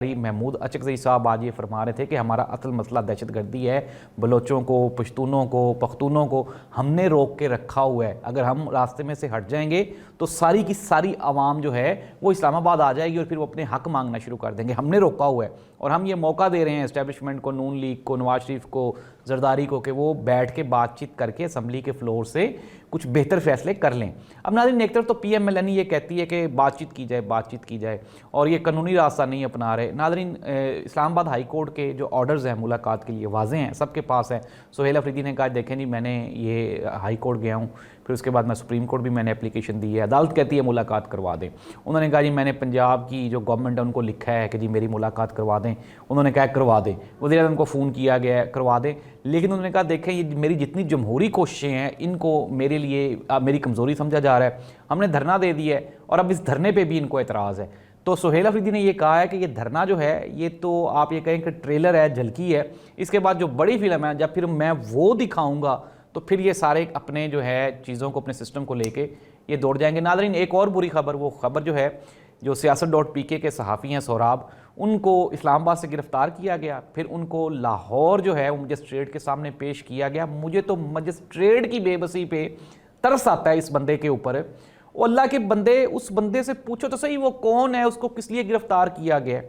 محمود اچکزئی صاحب آج یہ فرما رہے تھے کہ ہمارا اصل مسئلہ دہشت گردی ہے، بلوچوں کو، پشتونوں کو، پختونوں کو ہم نے روک کے رکھا ہوا ہے۔ اگر ہم راستے میں سے ہٹ جائیں گے تو ساری کی ساری عوام جو ہے وہ اسلام آباد آ جائے گی اور پھر وہ اپنے حق مانگنا شروع کر دیں گے۔ ہم نے روکا ہوا ہے اور ہم یہ موقع دے رہے ہیں اسٹیبلشمنٹ کو، نون لیگ کو، نواز شریف کو، زرداری کو، کہ وہ بیٹھ کے بات چیت کر کے اسمبلی کے فلور سے کچھ بہتر فیصلے کر لیں۔ اب ناظرین، ایک طرف تو پی ایم ایل این یہ کہتی ہے کہ بات چیت کی جائے، بات چیت کی جائے، اور یہ قانونی راستہ نہیں اپنا رہے۔ ناظرین، اسلام آباد ہائی کورٹ کے جو آرڈرز ہیں ملاقات کے لیے واضح ہیں، سب کے پاس ہیں۔ سہیل افریدی نے کہا دیکھیں جی میں نے یہ ہائی کورٹ گیا ہوں، پھر اس کے بعد میں سپریم کورٹ بھی میں نے اپلیکیشن دی ہے، عدالت کہتی ہے ملاقات کروا دیں۔ انہوں نے کہا جی میں نے پنجاب کی جو گورنمنٹ ہے ان کو لکھا ہے کہ جی میری ملاقات کروا دیں، انہوں نے کہا کروا دیں۔ وزیر اعظم کو فون کیا گیا ہے کروا دیں، لیکن انہوں نے کہا دیکھیں یہ میری جتنی جمہوری کوششیں ہیں ان کو میرے لیے میری کمزوری سمجھا جا رہا ہے، ہم نے دھرنا دے دیا ہے اور اب اس دھرنے پہ بھی ان کو اعتراض ہے۔ تو سہیل افریدی نے یہ کہا ہے کہ یہ دھرنا جو ہے یہ تو آپ یہ کہیں کہ ٹریلر ہے، جھلکی ہے، اس کے بعد جو بڑی فلم ہے جب پھر میں وہ دکھاؤں گا تو پھر یہ سارے اپنے جو ہے چیزوں کو، اپنے سسٹم کو لے کے یہ دوڑ جائیں گے۔ ناظرین، ایک اور بری خبر، وہ خبر جو ہے جو سیاست.pk کے صحافی ہیں سہراب، ان کو اسلام آباد سے گرفتار کیا گیا، پھر ان کو لاہور جو ہے مجسٹریٹ کے سامنے پیش کیا گیا۔ مجھے تو مجسٹریٹ کی بے بسی پہ ترس آتا ہے اس بندے کے اوپر۔ وہ اللہ کے بندے، اس بندے سے پوچھو تو صحیح وہ کون ہے، اس کو کس لیے گرفتار کیا گیا ہے۔